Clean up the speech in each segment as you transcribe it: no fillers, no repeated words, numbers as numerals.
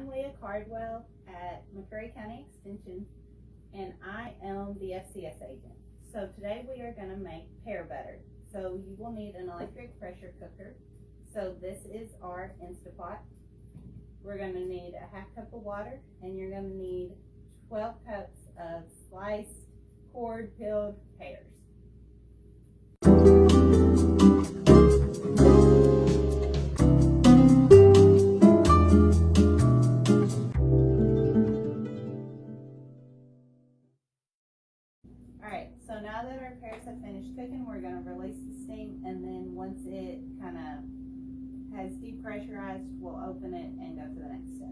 I'm Leah Cardwell at McCurry County Extension, and I am the FCS agent. So today we are going to make pear butter. So you will need an electric pressure cooker. So this is our Instapot. We're going to need a half cup of water, and you're going to need 12 cups of sliced, cored, peeled pears. Alright, so now that our pears have finished cooking, we're going to release the steam, and then once it kind of has depressurized, we'll open it and go to the next step.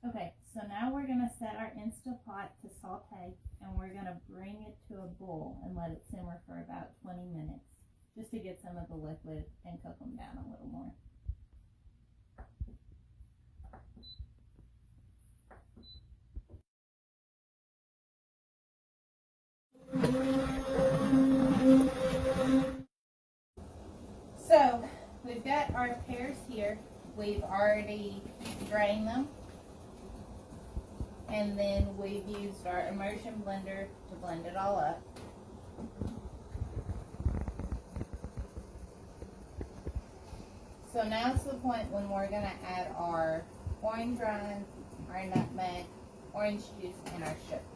Okay, so now we're going to set our Instapot to saute, and we're going to bring it to a boil and let it simmer for about 20 minutes, just to get some of the liquid and cook them down a little more. So, we've got our pears here. We've already drained them. And then we've used our immersion blender to blend it all up. So now it's the point when we're going to add our orange rind, our nutmeg, orange juice, and our sugar.